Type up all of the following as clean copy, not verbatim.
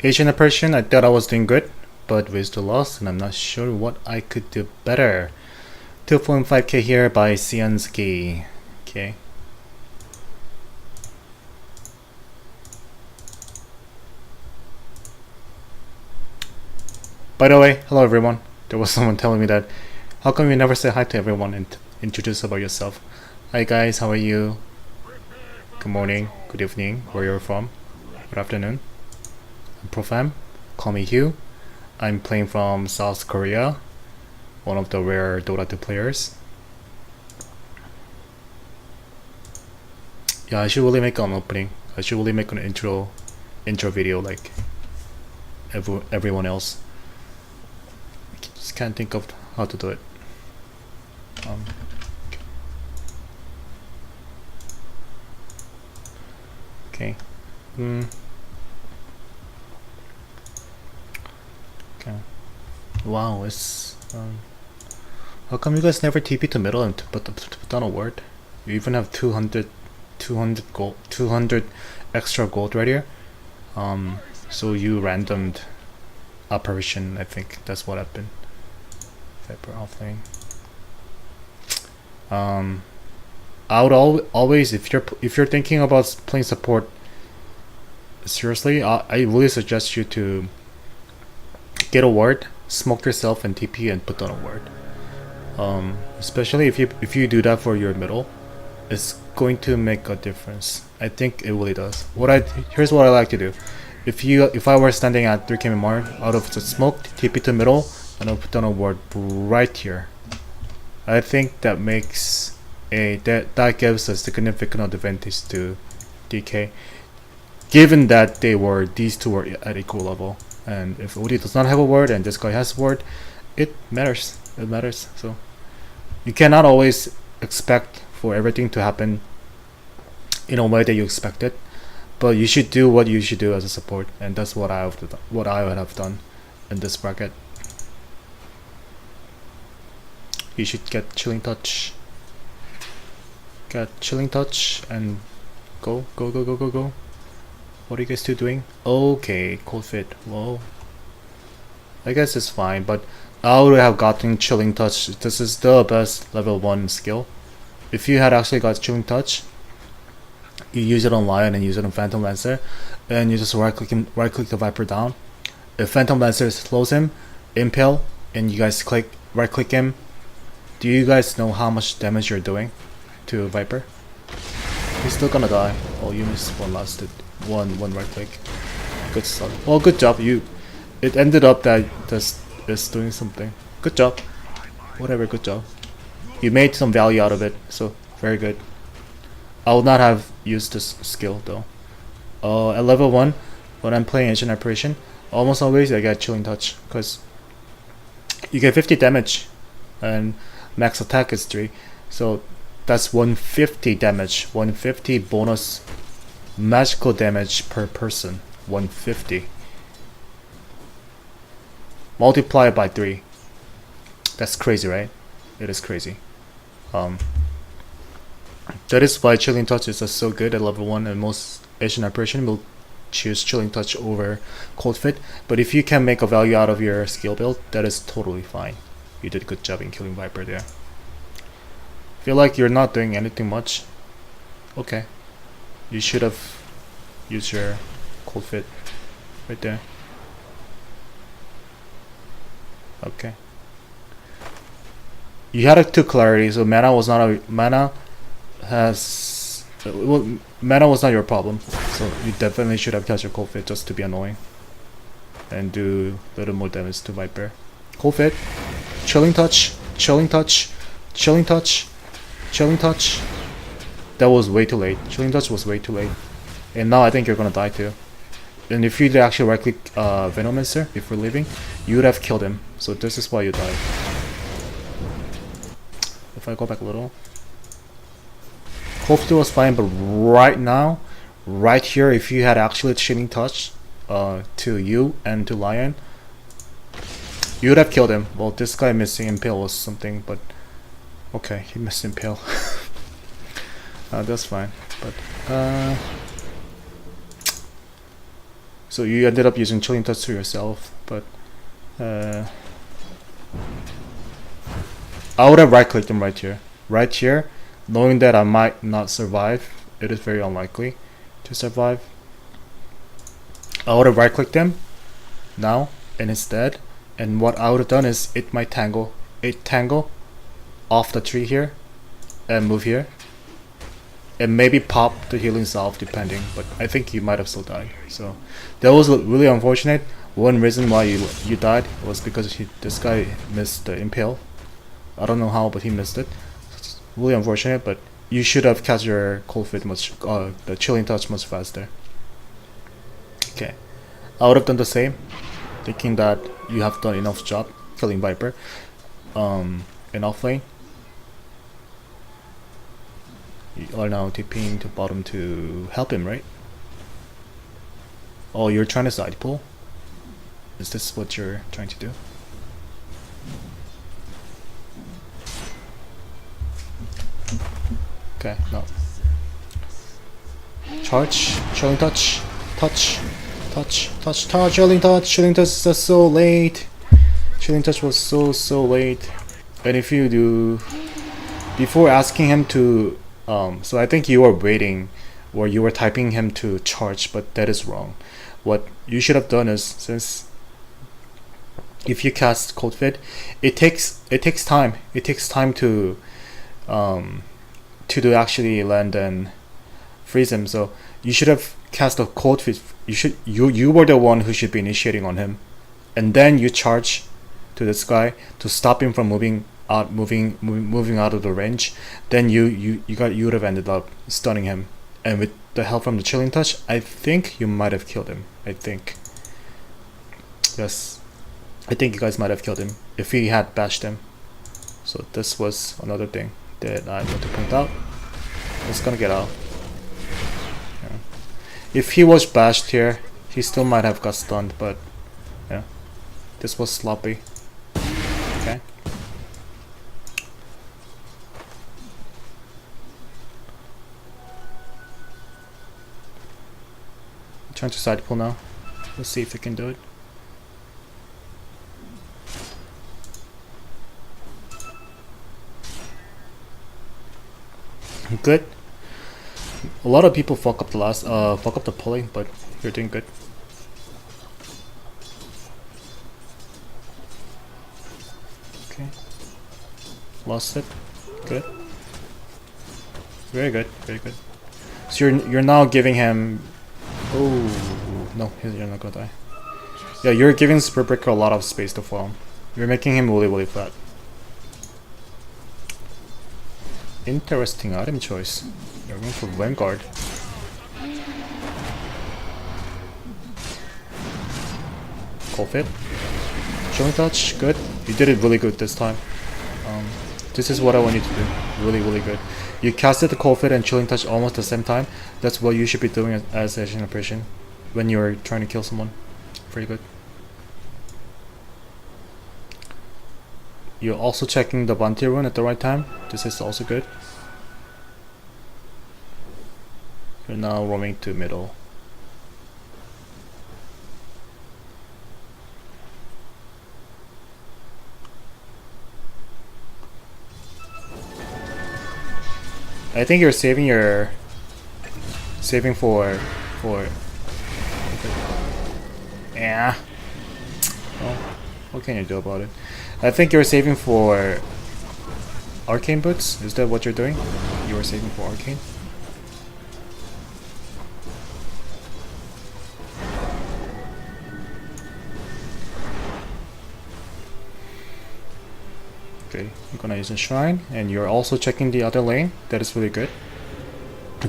Ancient Apparition, I thought I was doing good, but we still lost, and I'm not sure what I could do better. 2.5k here by cienszki. Okay. By the way, hello everyone. There was someone telling me that how come you never say hi to everyone and introduce about yourself? Hi guys, how are you? Good morning, good evening, where you're from. Good afternoon. I'm profham. Call me Hugh. I'm playing from South Korea. One of the rare DOTA2 players. Yeah, I should really make an opening. I should really make an intro video like everyone else. I just can't think of how to do it. Okay. Okay. Wow, it's how come you guys never TP to middle and put down a word? You even have 200 gold, 200 extra gold right here. So you randomed apparition. I think that's what happened. Viper offlane. I would always, if you're thinking about playing support seriously, I really suggest you to get a ward, smoke yourself, and TP and put down a ward. Especially if you do that for your middle, it's going to make a difference. I think it really does. Here's what I like to do. If I were standing at 3k mark out of the smoke, TP to middle, and I'll put down a ward right here. I think that makes that gives a significant advantage to DK, given that these two were at equal level. And if Odi does not have a word and this guy has a word, it matters. It matters. So you cannot always expect for everything to happen in a way that you expect it, but you should do what you should do as a support, and that's what I would have done in this bracket. You should get chilling touch. Get chilling touch and go. What are you guys two doing? Okay, cold fit. Whoa. I guess it's fine, but I would have gotten chilling touch. This is the best level 1 skill. If you had actually got chilling touch, you use it on Lion and use it on Phantom Lancer, and you just right click the Viper down. If Phantom Lancer slows him, impale, and you guys right click him, do you guys know how much damage you're doing to Viper? He's still gonna die. Oh, you missed one last one right click. Good stuff. Well, good job. It ended up that this is doing something. Good job. Whatever, good job. You made some value out of it, so very good. I would not have used this skill though. At level 1, when I'm playing Ancient Apparition, almost always I get chilling touch because you get 50 damage and max attack is 3, so that's 150 damage, 150 bonus magical damage per person. 150 multiplied by 3. That's crazy, right? It is crazy. That is why chilling touch is so good at level 1, and most Asian Apparition will choose chilling touch over cold fit. But if you can make a value out of your skill build, that is totally fine. You did a good job in killing Viper there. Feel like you're not doing anything much. Okay, you should have used your cold fit right there. Okay. You had a 2 clarity, so mana was not mana was not your problem. So you definitely should have cast your cold fit just to be annoying and do a little more damage to Viper. Cold fit, chilling touch, chilling touch, chilling touch, chilling touch. That was way too late. Chilling touch was way too late, and now I think you're gonna die too. And if you did actually right click Venomancer before leaving, you would have killed him. So this is why you died. If I go back a little, cold fit was fine, but right now, right here, if you had actually chilling touch to you and to Lion, you would have killed him. Well, this guy missing impale was something, but okay, he missed impale. That's fine, but So you ended up using Chilling Touch to yourself, but I would have right clicked him right here. Right here, knowing that I might not survive, it is very unlikely to survive. I would have right clicked him now and instead, and what I would have done is it tangle off the tree here and move here and maybe pop the healing salve depending, but I think you might have still died. So that was really unfortunate. One reason why you died was because this guy missed the impale. I don't know how, but he missed it. It's really unfortunate, but you should have cast your cold fit the Chilling Touch much faster. Okay, I would have done the same, thinking that you have done enough job killing Viper in off lane. You are now TPing to bottom to help him, right? Oh, you're trying to side pull? Is this what you're trying to do? Okay, no. Charge, Chilling Touch, touch, Chilling Touch. Chilling Touch is so late. Chilling Touch was so late. And if you do, before asking him to, so I think you were waiting, or you were typing him to charge, but that is wrong. What you should have done is, since if you cast Cold Fit, it takes time. It takes time to actually land and freeze him. So you should have cast a Cold Fit. You were the one who should be initiating on him, and then you charge to this guy to stop him from moving out of the range. Then you would have ended up stunning him, and with the help from the Chilling Touch, I think you might have killed him. I think, yes, I think you guys might have killed him if he had bashed him. So this was another thing that I want to point out. It's gonna get out. Yeah. If he was bashed here, he still might have got stunned, but yeah, this was sloppy. Okay. I'm trying to side pull now. Let's see if we can do it. Good. A lot of people fuck up the pulling, but you're doing good. Okay. Lost it. Good. Very good. Very good. So you're now giving him. Oh no, you're not gonna die. Yeah, you're giving Spirit Breaker a lot of space to farm. You're making him really fat. Interesting item choice. You're going for Vanguard. Cold Fit. Chilling Touch, good. You did it really good this time. This is what I want you to do. Really good. You casted the Cold Fit and Chilling Touch almost at the same time. That's what you should be doing as Ancient Apparition when you're trying to kill someone. Pretty good. You're also checking the bounty rune at the right time. This is also good. You're now roaming to middle. I think you're saving for yeah. Well, what can you do about it? I think you're saving for Arcane Boots. Is that what you're doing? You were saving for Arcane? Okay, I'm gonna use a Shrine, and you're also checking the other lane. That is really good.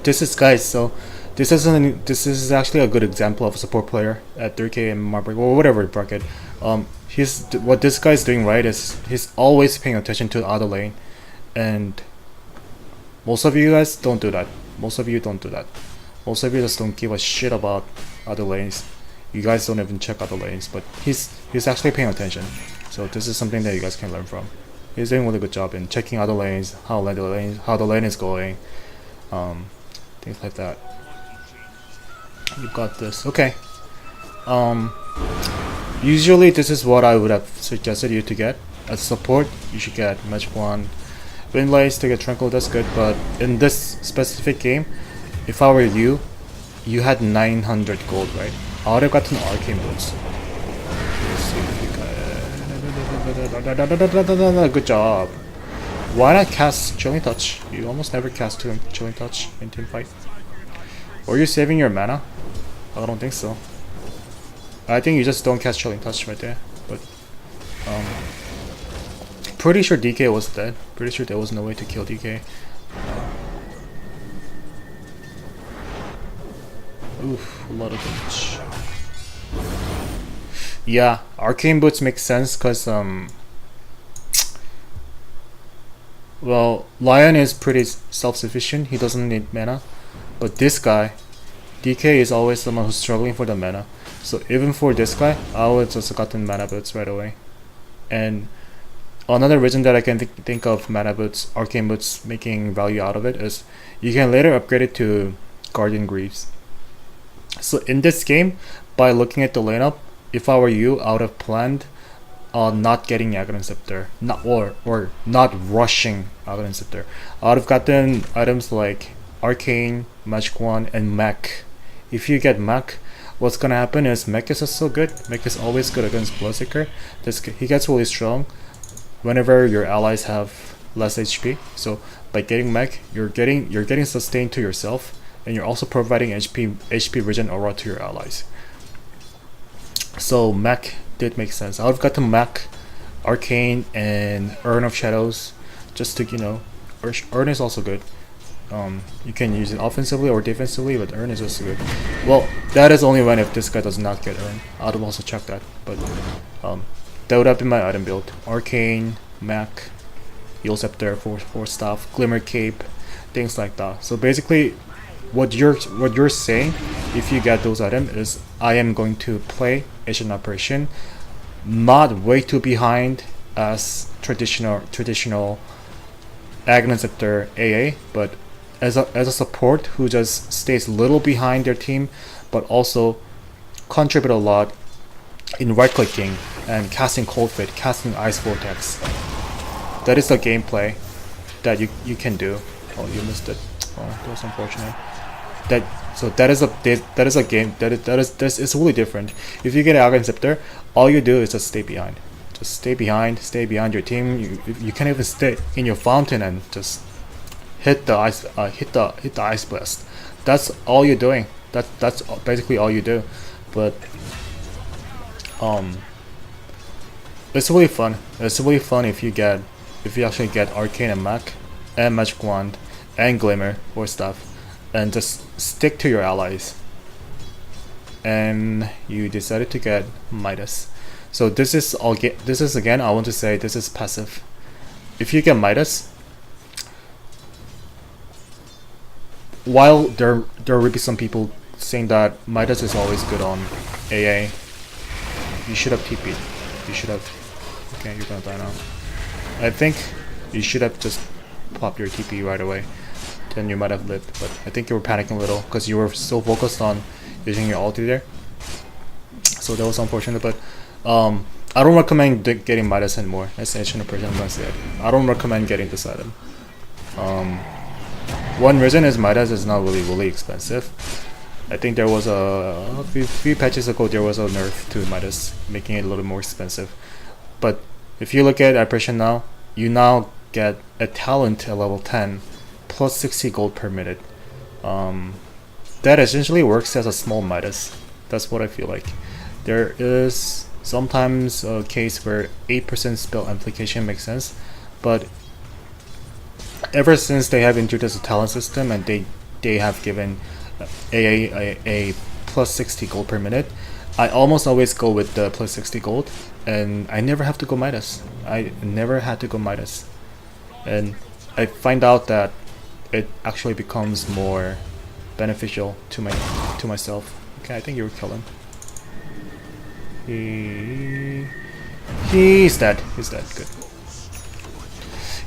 This is, guys, so this is actually a good example of a support player at 3k and Marburg or whatever bracket. What this guy's doing right is he's always paying attention to the other lane, and most of you guys don't do that. Most of you don't do that. Most of you just don't give a shit about other lanes. You guys don't even check other lanes, but he's actually paying attention. So this is something that you guys can learn from. He's doing a really good job in checking other lanes, how the lane is going, things like that. You got this. Okay. Usually this is what I would have suggested you to get. As support, you should get Magic Wand. Windlace to get Tranquil, that's good, but in this specific game, if I were you, you had 900 gold, right? I would have gotten Arcane Boots. Let's see if you got... Good job. Why not cast Chilling Touch? You almost never cast Chilling Touch in team fight. Or you saving your mana? I don't think so. I think you just don't cast Chilling Touch right there. But pretty sure DK was dead. Pretty sure there was no way to kill DK. Oof, a lot of damage. Yeah, Arcane Boots makes sense because well, Lion is pretty self-sufficient. He doesn't need mana. But this guy, DK, is always someone who's struggling for the mana. So even for this guy, I would just gotten mana boots right away. And another reason that I can think of mana boots, Arcane Boots making value out of it is you can later upgrade it to Guardian Greaves. So in this game, by looking at the lineup, if I were you, I would have planned not getting Aghanim Scepter, or not rushing Aghanim Scepter. I would have gotten items like Arcane, Magic Wand, and Mech. If you get Mech, what's gonna happen is Mech is so good. Mech is always good against Bloodseeker. He gets really strong whenever your allies have less HP. So by getting Mech, you're getting sustained to yourself, and you're also providing HP regen aura to your allies. So Mech did make sense. I've got to Mech, Arcane, and Urn of Shadows, just to, you know, Urn is also good. You can use it offensively or defensively, but Urn is also good. Well, that is only when if this guy does not get Urn. I would have also checked that, but that would have been my item build. Arcane, Mech, Heal Scepter for stuff, Glimmer Cape, things like that. So basically, what you're saying, if you get those items, is I am going to play Ancient Apparition, not way too behind as traditional Aghanim Scepter AA, but as a support who just stays a little behind their team, but also contribute a lot in right clicking and casting Cold Fit, casting Ice Vortex. That is the gameplay that you can do. Oh, you missed it. Oh, that was unfortunate. That is a game that is really different. If you get Aghanim Scepter, all you do is just stay behind. Just stay behind your team. You can't even stay in your fountain and just hit the ice blast. That's all you're doing. That's basically all you do. But it's really fun. It's really fun if you actually get Arcane and Mech and Magic Wand and Glimmer or stuff, and just stick to your allies. And you decided to get Midas. So this is again, I want to say this is passive. If you get Midas, while there will be some people saying that Midas is always good on AA, you should have TP'd. You should have. Okay, you're gonna die now. I think you should have just popped your TP right away. Then you might have lived, but I think you were panicking a little because you were so focused on using your ulti there. So that was unfortunate, but I don't recommend getting Midas anymore. That's Ancient Apparition, I'm gonna say it. I don't recommend getting this item. One reason is Midas is not really expensive. I think there was a few patches ago there was a nerf to Midas, making it a little more expensive. But if you look at Apparition now, you now get a talent at level 10 plus 60 gold per minute. That essentially works as a small Midas. That's what I feel like. There is sometimes a case where 8% spell amplification makes sense, but ever since they have introduced a talent system and they have given a plus 60 gold per minute, I almost always go with the plus 60 gold, and I never have to go Midas. I never had to go Midas, and I find out that it actually becomes more beneficial to myself. Okay, I think you were killing. He's dead. He's dead. Good.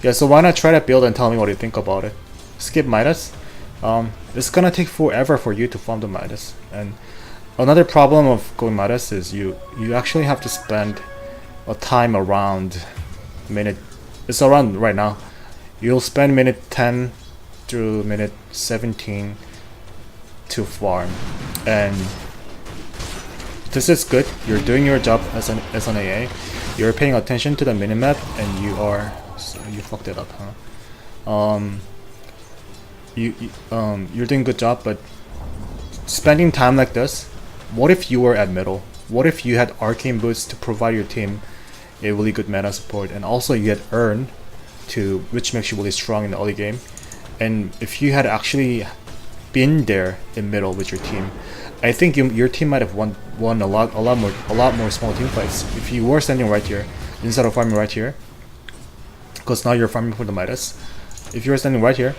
Yeah, so why not try that build and tell me what you think about it? Skip Midas. It's gonna take forever for you to farm the Midas, and Another problem of going Midas is you actually have to spend a time around minute. It's around right now. You'll spend minute 10 through minute 17 to farm, and this is good. You're doing your job as an AA. You're paying attention to the minimap, and you are. So you fucked it up, huh? You're doing a good job, but spending time like this. What if you were at middle? What if you had arcane boots to provide your team a really good mana support, and also you had Earn, which makes you really strong in the early game. And if you had actually been there in middle with your team, I think your team might have won a lot more small team fights if you were standing right here instead of farming right here. Because now you're farming for the Midas. If you were standing right here,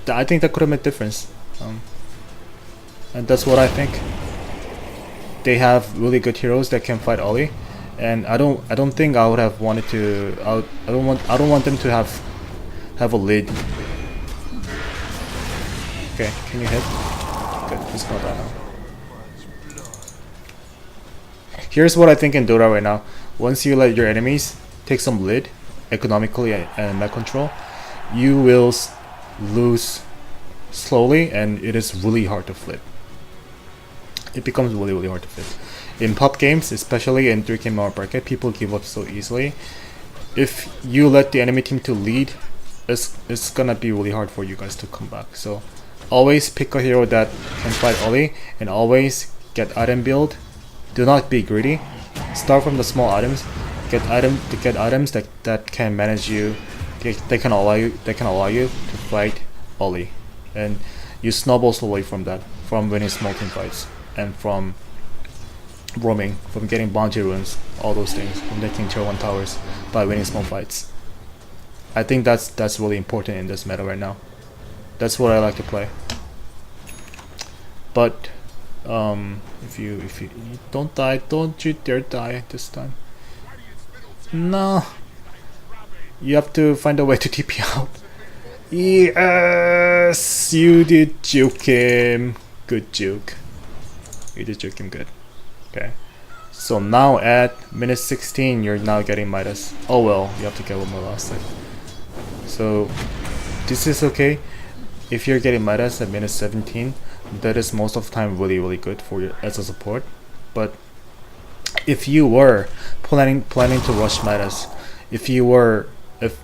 I think that could have made a difference. And that's what I think. They have really good heroes that can fight Ollie, and I don't think I would have wanted to. I don't want them to have a lead. Okay, can you hit? Good, he's not that now. Here's what I think in Dota right now. Once you let your enemies take some lead economically and mech control, you will lose slowly, and it is really hard to flip. It becomes really hard to flip. In pop games, especially in 3K Power bracket, people give up so easily. If you let the enemy team to lead, it's gonna be really hard for you guys to come back. So always pick a hero that can fight Ollie, and always get item build. Do not be greedy. Start from the small items. Get items that can manage you. They can allow you to fight Ollie, and you snowball slowly from that, from winning small team fights, and from roaming, from getting bounty runes, all those things, from making tier 1 towers by winning small fights. I think that's really important in this meta right now. That's what I like to play. But if you don't die, don't you dare die this time. No, you have to find a way to TP out. Yes, you did juke him. Good juke. You did juke him good. Okay. So now at minute 16, you're now getting Midas. Oh well, you have to get one more last time. So this is okay. If you're getting Midas at minute 17, that is most of the time really good for you as a support. But if you were planning to rush Midas, if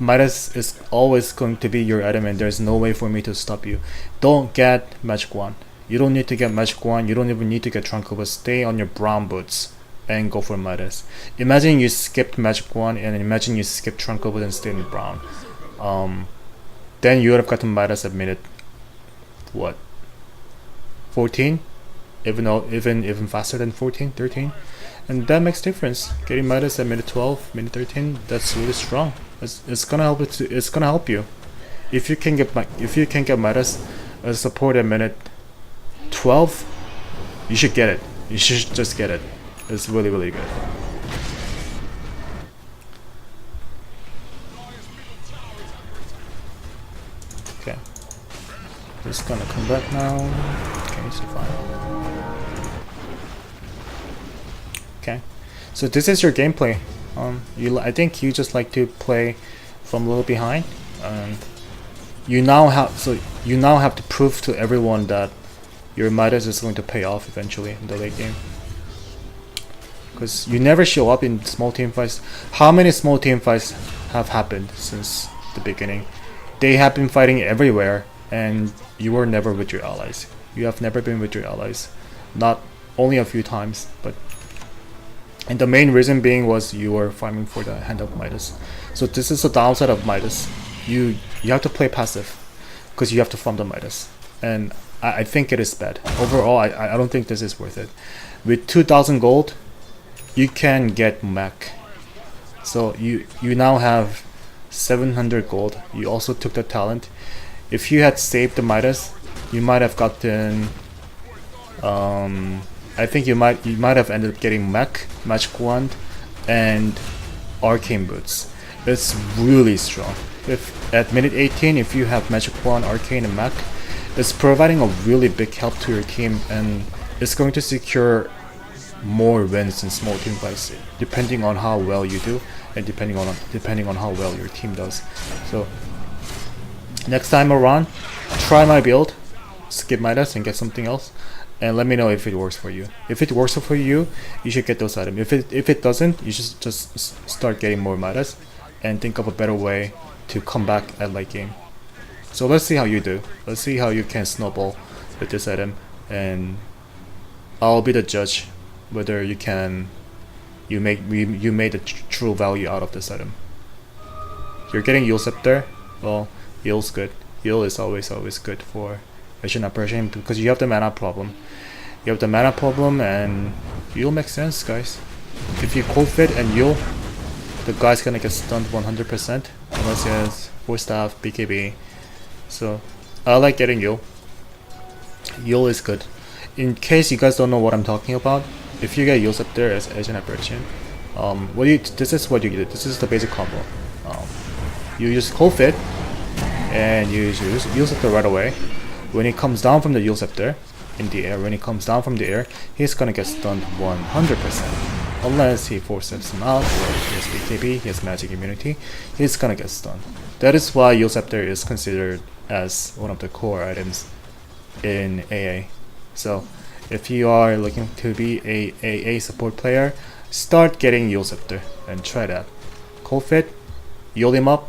Midas is always going to be your item and there's no way for me to stop you, don't get Magic Wand. You don't need to get Magic Wand, you don't even need to get Trunk Over. Stay on your brown boots and go for Midas. Imagine you skipped Magic Wand, and imagine you skipped Trunk Over and stayed in brown. Then you would have gotten Midas at minute what? 14? Even faster than 14, 13? And that makes difference. Getting Midas at minute 12, minute 13, that's really strong. It's gonna help you. If you can get Midas as support at minute 12, you should get it. You should just get it. It's really good. Okay. Just gonna come back now. Okay, so fine. Okay. So this is your gameplay. I think you just like to play from a little behind, and you now have to prove to everyone that your Midas is going to pay off eventually in the late game. Because you never show up in small team fights. How many small team fights have happened since the beginning? They have been fighting everywhere, and you were never with your allies. You have never been with your allies. Not only a few times, but... And the main reason being was you were farming for the hand of Midas. So this is the downside of Midas. You have to play passive, because you have to farm the Midas. And I think it is bad. Overall, I don't think this is worth it. With 2,000 gold, you can get mech. So you now have 700 gold. You also took the talent. If you had saved the Midas, you might have gotten... I think you might have ended up getting mech, Magic Wand, and Arcane Boots. It's really strong. If at minute 18, if you have Magic Wand, Arcane, and mech, it's providing a really big help to your team, and it's going to secure more wins in small team fights depending on how well you do and depending on how well your team does. So next time around, try my build, skip Midas and get something else, and let me know if it works for you. If it works for you, you should get those items. If it doesn't, you should just start getting more Midas and think of a better way to come back at late game. So let's see how you do. Let's see how you can snowball with this item, and I'll be the judge whether you made a true value out of this item. You're getting Yule Scepter. Well, Yule's good. Yule is always good for Ancient Apparition because you have the mana problem. You have the mana problem, and Yule makes sense, guys. If you cold fit and Yule, the guy's gonna get stunned 100% unless he has 4 staff, BKB. So I like getting Yule. Yule is good. In case you guys don't know what I'm talking about, if you get Yule Scepter as Ancient Apparition, this is what you get. This is the basic combo. You use cold fit and you use Yule Scepter right away. When he comes down from the Yule Scepter in the air, he's gonna get stunned 100%. Unless he forces him out, or he has BKB, he has magic immunity, he's gonna get stunned. That is why Yule Scepter is considered as one of the core items in AA. So if you are looking to be a AA support player, start getting Yule Scepter and try that. Cold fit, Yule him up,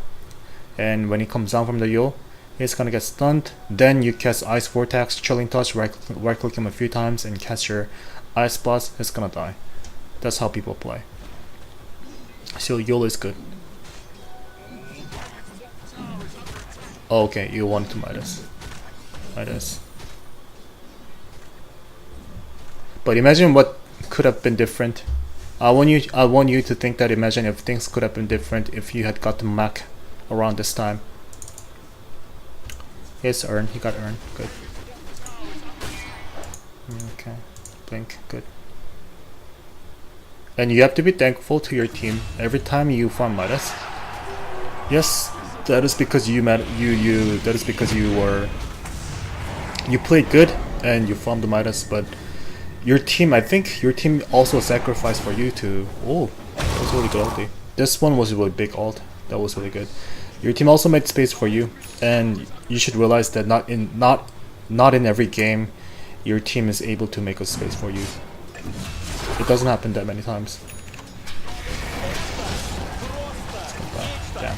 and when he comes down from the Yule, he's gonna get stunned. Then you cast Ice Vortex, Chilling Touch, right click him a few times and cast your Ice Blast, he's gonna die. That's how people play. So Yule is good. Oh, okay, you want to Midas. But imagine what could have been different. I want you to think that, imagine if things could have been different if you had gotten Mac around this time. Yes, Earn. He got Earn. Good. Okay. Blink. Good. And you have to be thankful to your team every time you farm Midas. Yes, that is because you played good and you farmed the Midas, but your team, I think your team also sacrificed for you to. Oh, that was really good ulti. This one was a really big ult. That was really good. Your team also made space for you, and you should realize that not in every game your team is able to make a space for you. It doesn't happen that many times. Damn.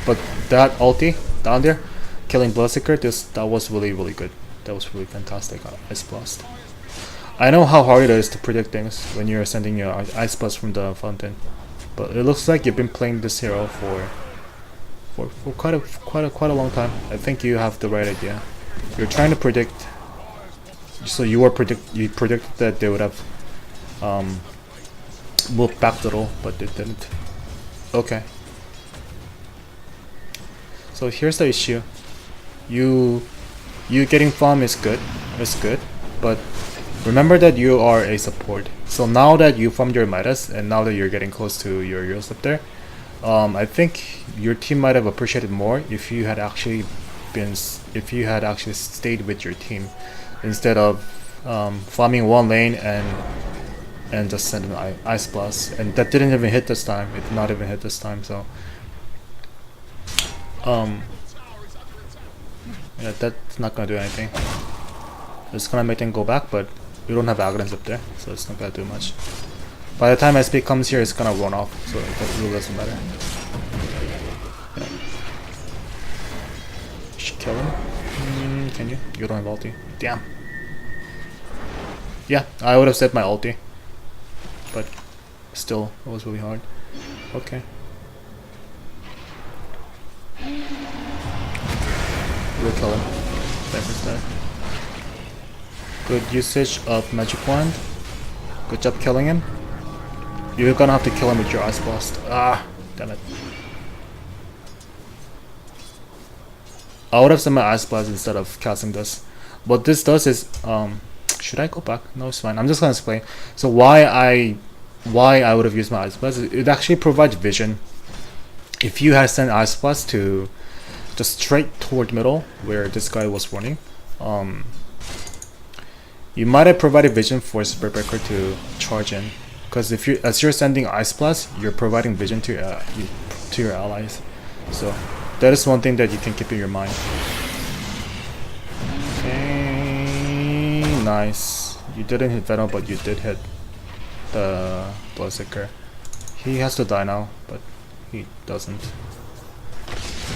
But that ulti down there, killing Bloodseeker, that was really good. That was really fantastic. Ice Blast. I know how hard it is to predict things when you're sending your Ice Blast from the fountain, but it looks like you've been playing this hero for quite a long time. I think you have the right idea. You're trying to predict. So you predicted that they would have moved back the roll, but it didn't. Okay. So here's the issue. You getting farm is good. But remember that you are a support. So now that you farmed your Midas and now that you're getting close to your Yule Scepter, I think your team might have appreciated more if you had actually stayed with your team instead of farming one lane and just send an Ice Blast, and that didn't even hit this time. It did not even hit this time. So yeah, that's not gonna do anything. It's gonna make them go back, but we don't have Agrans up there, so it's not gonna do much. By the time SP comes here, it's gonna run off, so it really doesn't matter. Yeah. Should kill him. Can you? You don't have ulti. Damn. Yeah, I would have set my ulti, but still, it was really hard. Okay. We'll kill him. That. Good usage of Magic Wand. Good job killing him. You're gonna have to kill him with your Ice Blast. Ah, damn it. I would have sent my Ice Blast instead of casting this. What this does is, should I go back? No, it's fine. I'm just gonna explain. So why I would have used my Ice Blast, it actually provides vision. If you had sent Ice Blast to just straight toward middle where this guy was running. You might have provided vision for Spirit Breaker to charge in, because if you, as you're sending Ice Blast, you're providing vision to your allies. So that is one thing that you can keep in your mind. Okay, nice. You didn't hit Venom, but you did hit the Bloodseeker. He has to die now, but he doesn't.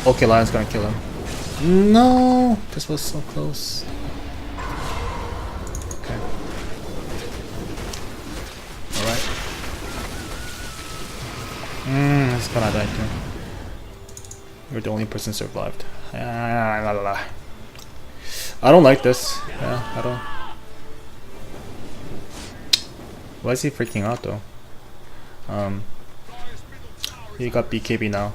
Okay, Lion's gonna kill him. No, this was so close. Okay. Alright. He's gonna die too. You're the only person survived. I don't like this. Yeah, I don't. Why is he freaking out though? He got BKB now.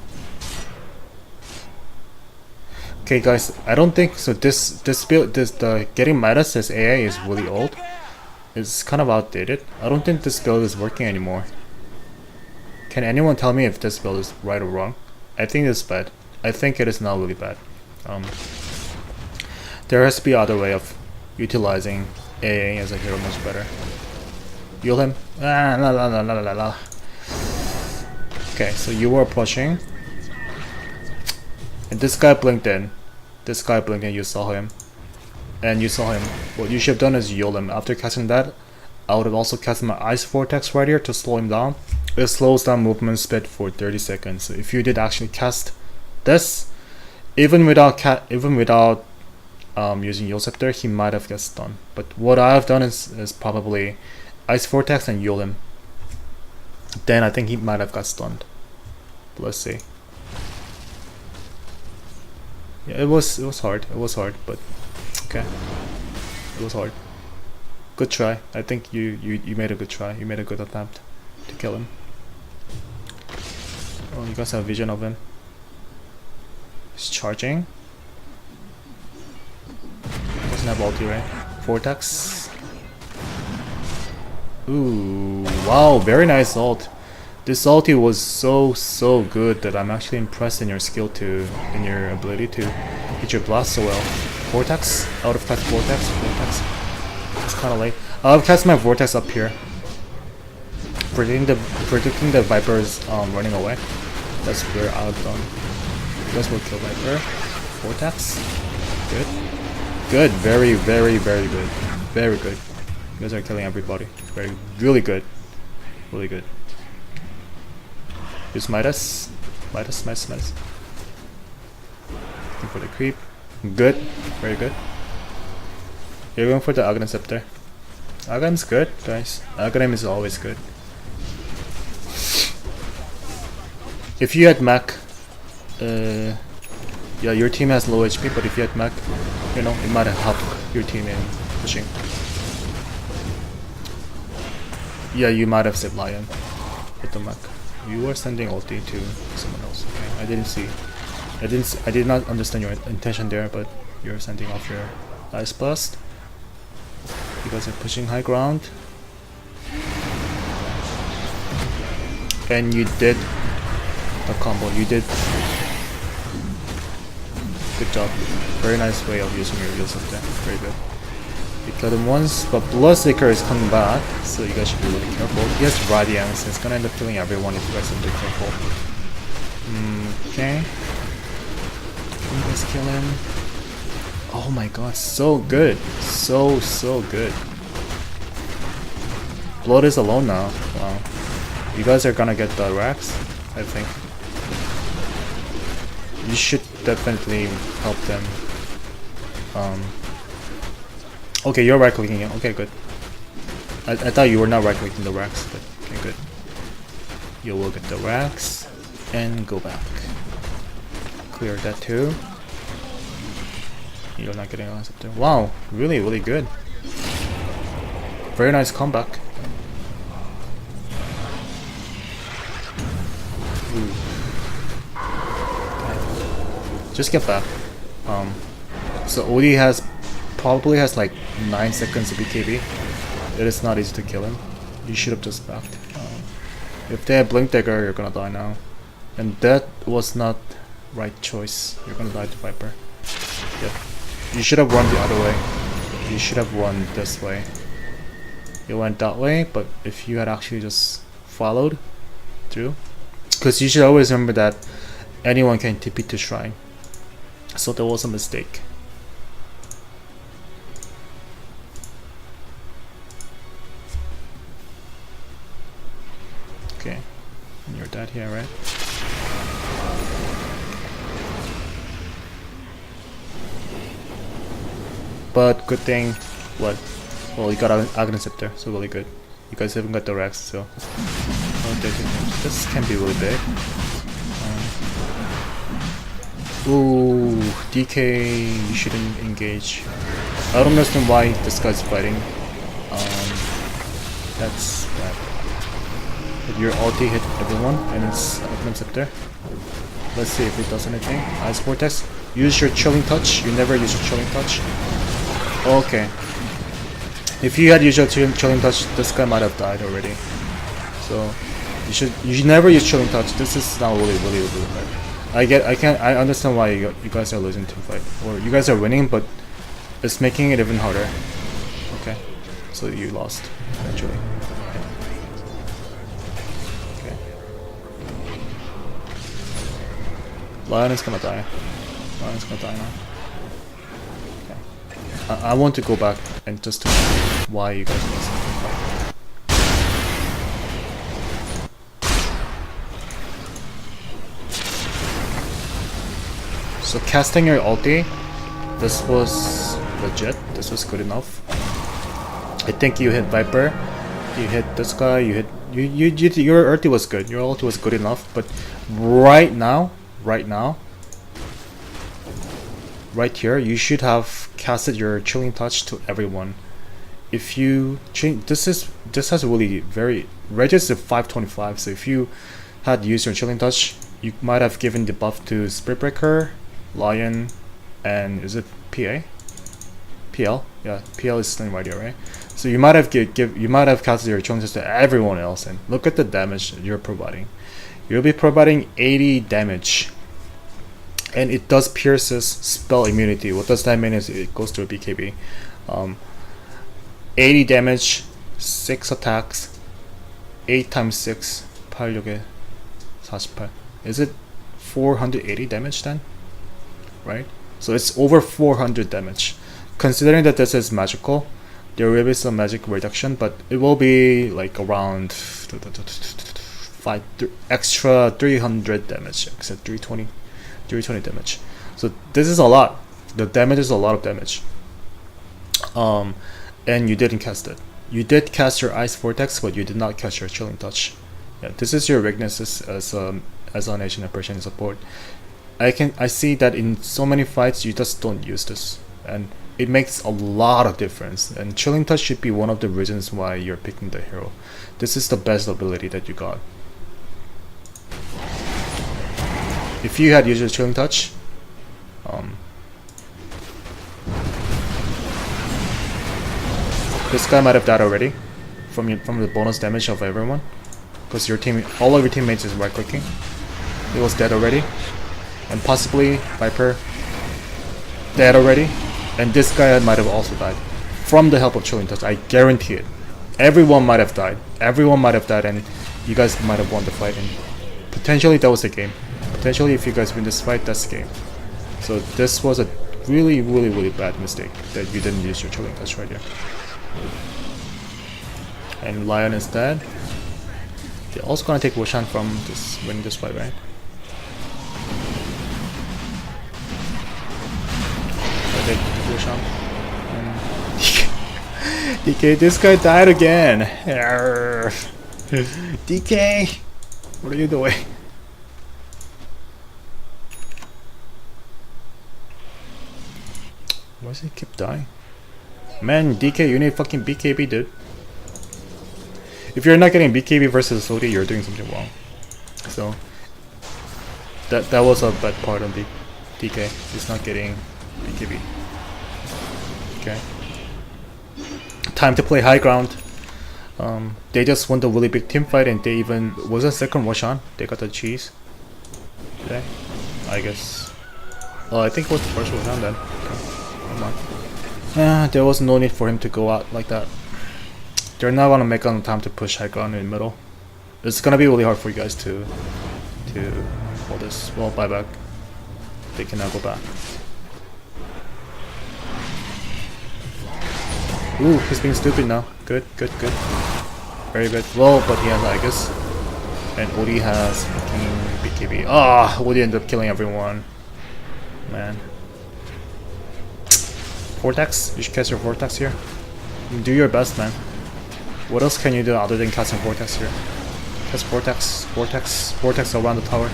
Okay, guys, I don't think so. This build, the getting Midas as AA is really old. It's kind of outdated. I don't think this build is working anymore. Can anyone tell me if this build is right or wrong? I think it's bad. I think it is not really bad. There has to be other way of utilizing AA as a hero much better. Heal him. Okay, so you were pushing, and this guy blinked in. This guy blinked and you saw him. And you saw him. What you should have done is heal him. After casting that, I would have also cast my Ice Vortex right here to slow him down. It slows down movement speed for 30 seconds. So if you did actually cast this, even without using Yule Scepter, he might have got stunned. But what I have done is probably Ice Vortex and heal him. Then I think he might have got stunned. Let's see. Yeah, it was hard. It was hard, but okay. It was hard. Good try. I think you made a good try. You made a good attempt to kill him. Oh, you guys have vision of him. He's charging. Doesn't have ulti, right? Vortex. Ooh, wow, very nice ult. This ulti was so good that I'm actually impressed in your skill in your ability to hit your blast so well. Vortex, out of cast Vortex. It's kind of late. I'll cast my Vortex up here, predicting the Viper's running away. That's where I've done. You guys will kill Viper. Vortex, good, very good, very good. You guys are killing everybody. Really good. Use Midas. Midas. Looking for the creep. Good. Very good. You're going for the Aghanim Scepter. Aghanim's good, guys. Aghanim is always good. If you had mech, yeah, your team has low HP, but if you had mech, you know, it might have helped your team in pushing. Yeah, you might have saved Lion with the mech. You were sending ulti to someone else. Okay, I didn't see. I did not understand your intention there, but you're sending off your Ice Blast. You guys are pushing high ground. And you did the combo. You did. Good job. Very nice way of using your wheels up there. Very good. You killed him once, but Bloodseeker is coming back, so you guys should be really careful. He has Radiance, it's gonna end up killing everyone if you guys aren't careful. Okay. You guys kill him. Oh my god, so good. So good. Blood is alone now. Wow. You guys are gonna get the Rax, I think. You should definitely help them. Okay, you're right clicking it. Okay, good. I thought you were not right clicking the Rax, but okay, good. You will get the Rax and go back. Clear that too. You're not getting on up there. Wow, really good. Very nice comeback. Ooh. Just get back. So Odie probably has like 9 seconds of BKB. It is not easy to kill him. You should have just backed. If they have Blink Dagger, you're gonna die now. And that was not right choice. You're gonna die to Viper. Yep. You should have run the other way. You should have run this way. You went that way, but if you had actually just followed through, because you should always remember that anyone can TP to shrine. So there was a mistake. Okay, and you're dead here, right? But good thing, what? Well, you got Agnes up there, so really good. You guys haven't got the Rex, so this can be really big. Ooh, DK, you shouldn't engage. I don't understand why this guy's fighting. That's bad. But your ulti hit everyone, and it's Agnes up there. Let's see if it does anything. Ice Vortex. Use your chilling touch. You never use your chilling touch. Okay. If you had used your chilling touch, this guy might have died already. So you should never use chilling touch. This is now really bad. I understand why you guys are losing team fight, or you guys are winning, but it's making it even harder. Okay, so you lost eventually. Okay. Lion is gonna die. Lion's gonna die now. I want to go back and just to know why you guys lost. So casting your ulti, this was legit. This was good enough. I think you hit Viper, you hit this guy, you hit your ulti was good. Your ulti was good enough, but right now, right here, you should have casted your chilling touch to everyone. If you change, this has really very Regis is 525. So if you had used your chilling touch, you might have given the buff to Spirit Breaker, Lion, and is it PA? PL? Yeah, PL is sitting right here, right? So you might have you might have casted your chilling touch to everyone else, and look at the damage you're providing. You'll be providing 80 damage. And it does pierces spell immunity. What does that mean is it goes to a BKB. 80 damage, 6 attacks, 8 times 6, 8, 48. Is it 480 damage then? Right? So it's over 400 damage. Considering that this is magical, there will be some magic reduction, but it will be like around extra 300 damage, except 320 damage. So this is a lot. The damage is a lot of damage. And you didn't cast it. You did cast your Ice Vortex, but you did not cast your Chilling Touch. Yeah, this is your weaknesses as an Ancient Apparition support. I see that in so many fights you just don't use this, and it makes a lot of difference. And Chilling Touch should be one of the reasons why you're picking the hero. This is the best ability that you got. If you had used your Chilling Touch, this guy might have died already from the bonus damage of everyone, because all of your teammates is right clicking. He was dead already, and possibly Viper dead already, and this guy might have also died from the help of Chilling Touch. I guarantee it. Everyone might have died. And you guys might have won the fight, and potentially that was the game. Potentially, if you guys win this fight, that's the game. So this was a really, really, really bad mistake that you didn't use your Chilling Touch right here. And Lion is dead. They're also gonna take Wushan from winning this fight, right? I take Wushan. DK, this guy died again. DK, what are you doing? Why does he keep dying? Man, DK, you need fucking BKB, dude. If you're not getting BKB versus Sodi, you're doing something wrong. So that was a bad part on DK. He's not getting BKB. Okay. Time to play high ground. They just won the really big team fight, and they even was a second Washan. They got the cheese. Okay. I guess. Oh, I think it was the first one down then. Okay. Never mind. Yeah, there was no need for him to go out like that. They're not gonna make on time to push high ground in the middle. It's gonna be really hard for you guys to hold this. Well, buy back. They cannot go back. Ooh, he's being stupid now. Good, good, good. Very good. Well, but he has Aegis. And Odi has fucking BKB. Ah, Odi ended up killing everyone. Man. Vortex? You should cast your Vortex here. Do your best, man. What else can you do other than casting Vortex here? Cast Vortex, Vortex, Vortex around the tower.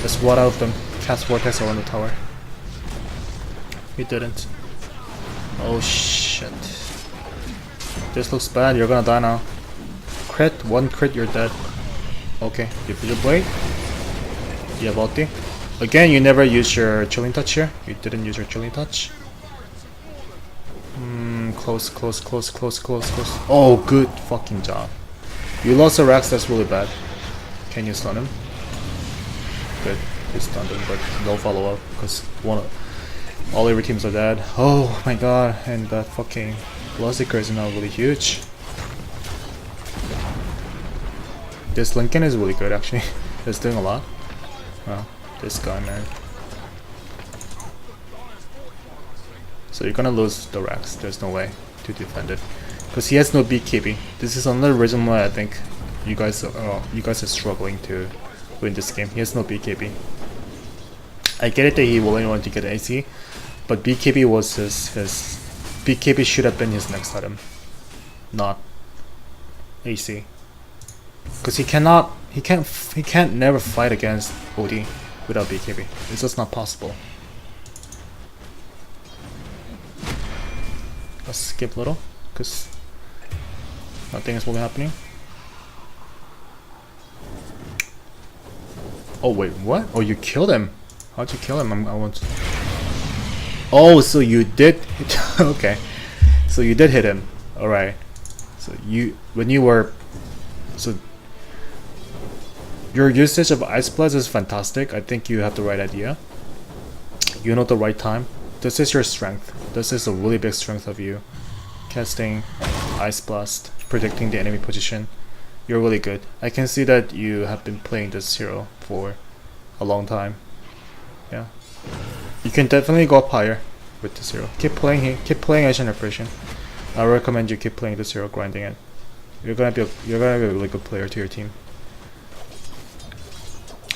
Just one out of them. Cast Vortex around the tower. He didn't. Oh shit. This looks bad, you're gonna die now. Crit, one crit, you're dead. Okay, you feel your blade. You have ulti. Again, you never use your chilling touch here. You didn't use your chilling touch. Close, close, close, close, close, close. Oh, good fucking job. You lost a Rex, that's really bad. Can you stun him? Good, you stunned him, but no follow up because all your teams are dead. Oh my god, and that fucking Bloodseeker is now really huge. This Lincoln is really good actually. It's doing a lot. Wow, this guy, man. So you're gonna lose the Rex. There's no way to defend it because he has no BKB. This is another reason why I think you guys are struggling to win this game. He has no BKB. I get it that he will only want to get AC, but BKB was his BKB should have been his next item, not AC. Because he can't never fight against OD without BKB. It's just not possible. Let's skip a little, because nothing is really happening. Oh wait, what? Oh, you killed him. How'd you kill him? I want to... Oh, so you did hit... Okay, so you did hit him. Alright. So your usage of Ice Blast is fantastic. I think you have the right idea. You know the right time. This is your strength. This is a really big strength of you. Casting Ice Blast, predicting the enemy position. You're really good. I can see that you have been playing this hero for a long time. Yeah. You can definitely go up higher with this hero. Keep playing here. Keep playing Ancient Apparition. I recommend you keep playing this hero, grinding it. You're gonna be a really good player to your team.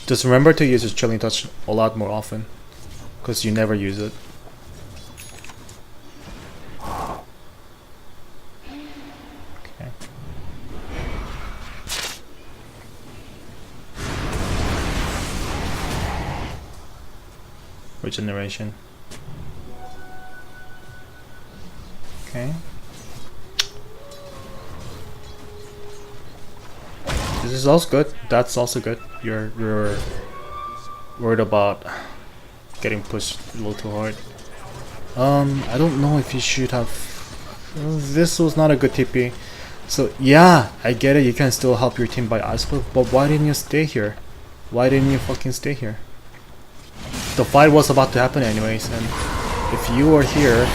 Just remember to use your Chilling Touch a lot more often, because you never use it. Okay. Regeneration. Okay. This is also good. That's also good. You're worried about getting pushed a little too hard. I don't know if you should have... This was not a good TP. So yeah, I get it, you can still help your team by Ice Blast, but why didn't you stay here? Why didn't you fucking stay here? The fight was about to happen anyways, and if you were here,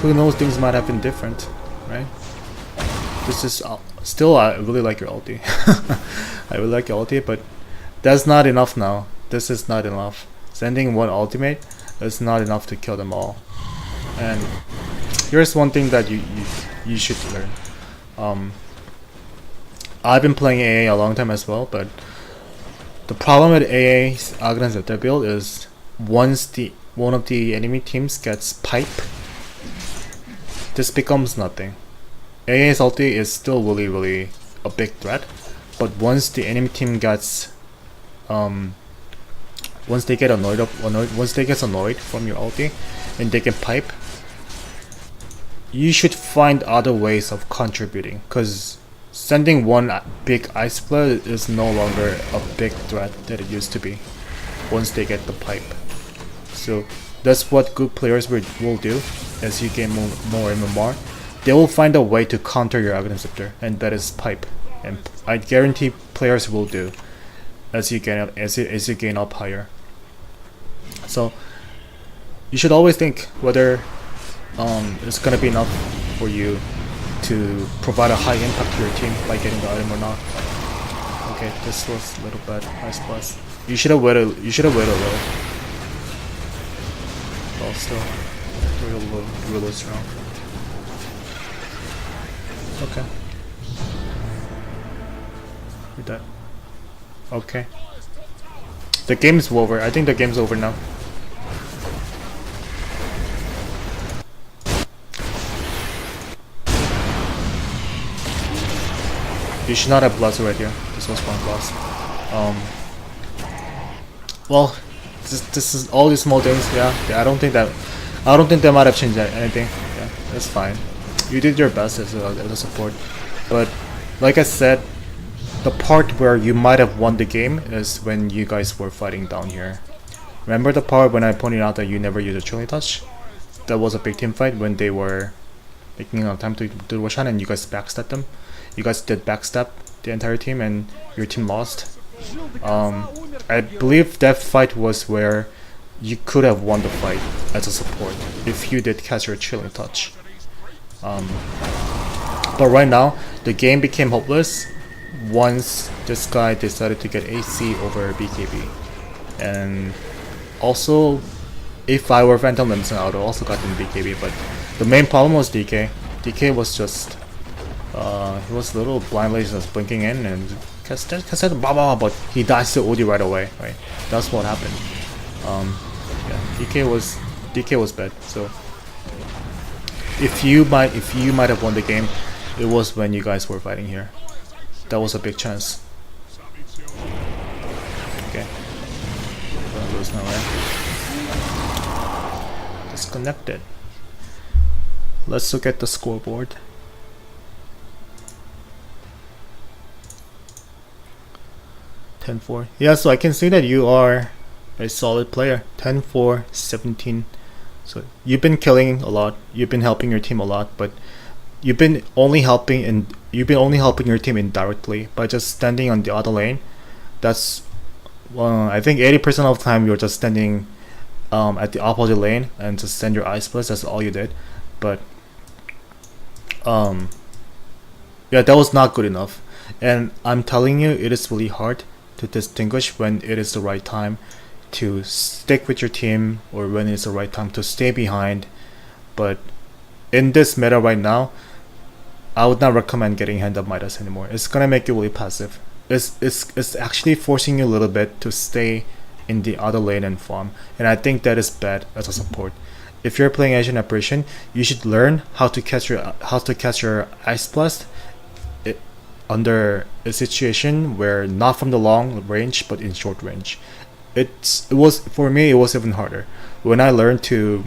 who knows, things might have been different, right? This is still, I really like your ulti. I really like your ulti, but that's not enough now. This is not enough. Sending one ultimate is not enough to kill them all. And here's one thing that you should learn. I've been playing AA a long time as well, but the problem with AA's Aghanim Zephyr build is once one of the enemy teams gets pipe, this becomes nothing. AA's ulti is still really a big threat, but once the enemy team gets once they get annoyed from your ulti and they can pipe, you should find other ways of contributing, because sending one big Ice Blast is no longer a big threat that it used to be once they get the pipe. So that's what good players will do as you gain more MMR. They will find a way to counter your Aghanim Zephyr, and that is pipe. And I guarantee players will do as you gain up higher. So you should always think whether it's gonna be enough for you to provide a high impact to your team by getting the item or not. Okay, this was a little bad. Nice plus. You should have waited. You should have waited a little. Well, still, really strong. Okay. You're dead. Okay. The game's over. I think the game's over now. You should not have bloods right here. This was one loss. Well, this is all these small things. Yeah, I don't think that might have changed anything. Yeah, that's fine. You did your best as a support, but like I said, the part where you might have won the game is when you guys were fighting down here. Remember the part when I pointed out that you never used a chilling touch? That was a big team fight when they were taking time to do Roshan and you guys backstabbed them. You guys did backstab the entire team and your team lost. I believe that fight was where you could have won the fight as a support if you did catch your chilling touch. But right now, the game became hopeless once this guy decided to get AC over BKB. And also, if I were Phantom Limson, I would have also gotten BKB, but the main problem was DK. DK was just, he was a little blindly just blinking in and casted blah blah, but he dies to OD right away, right? That's what happened. Yeah, DK was bad. So if you might have won the game, it was when you guys were fighting here. That was a big chance. Okay. Gonna lose now, right? Disconnected. Let's look at the scoreboard. $10-4. Yeah, so I can see that you are a solid player. 10-4, 17. So you've been killing a lot. You've been helping your team a lot, but you've been only helping your team indirectly by just standing on the other lane. That's I think 80% of the time you're just standing at the opposite lane and just send your ice blast. That's all you did. But yeah, that was not good enough. And I'm telling you, it is really hard to distinguish when it is the right time to stick with your team or when it's the right time to stay behind. But in this meta right now, I would not recommend getting Hand of Midas anymore. It's gonna make you really passive. It's actually forcing you a little bit to stay in the other lane and farm, and I think that is bad as a support. If you're playing Ancient Apparition, you should learn how to catch your Ice Blast under a situation where not from the long range but in short range. For me it was even harder when I learned to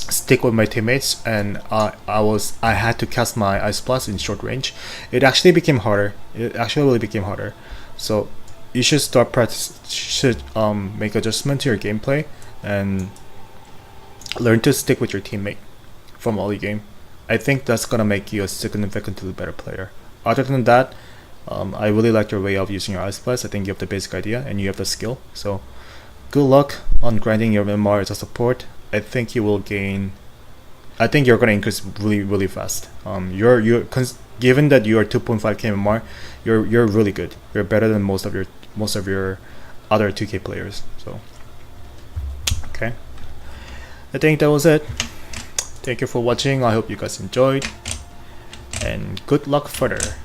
stick with my teammates and I had to cast my Ice Blast in short range. It actually became harder. It actually really became harder. So you should make adjustment to your gameplay and learn to stick with your teammate from early game. I think that's gonna make you a significantly better player. Other than that, I really like your way of using your Ice Blast. I think you have the basic idea and you have the skill. So good luck on grinding your MMR as a support. I think you will gain. I think you're gonna increase really fast. Given that you are 2.5k MMR, you're really good. You're better than most of your other 2k players. So okay, I think that was it. Thank you for watching. I hope you guys enjoyed, and good luck further.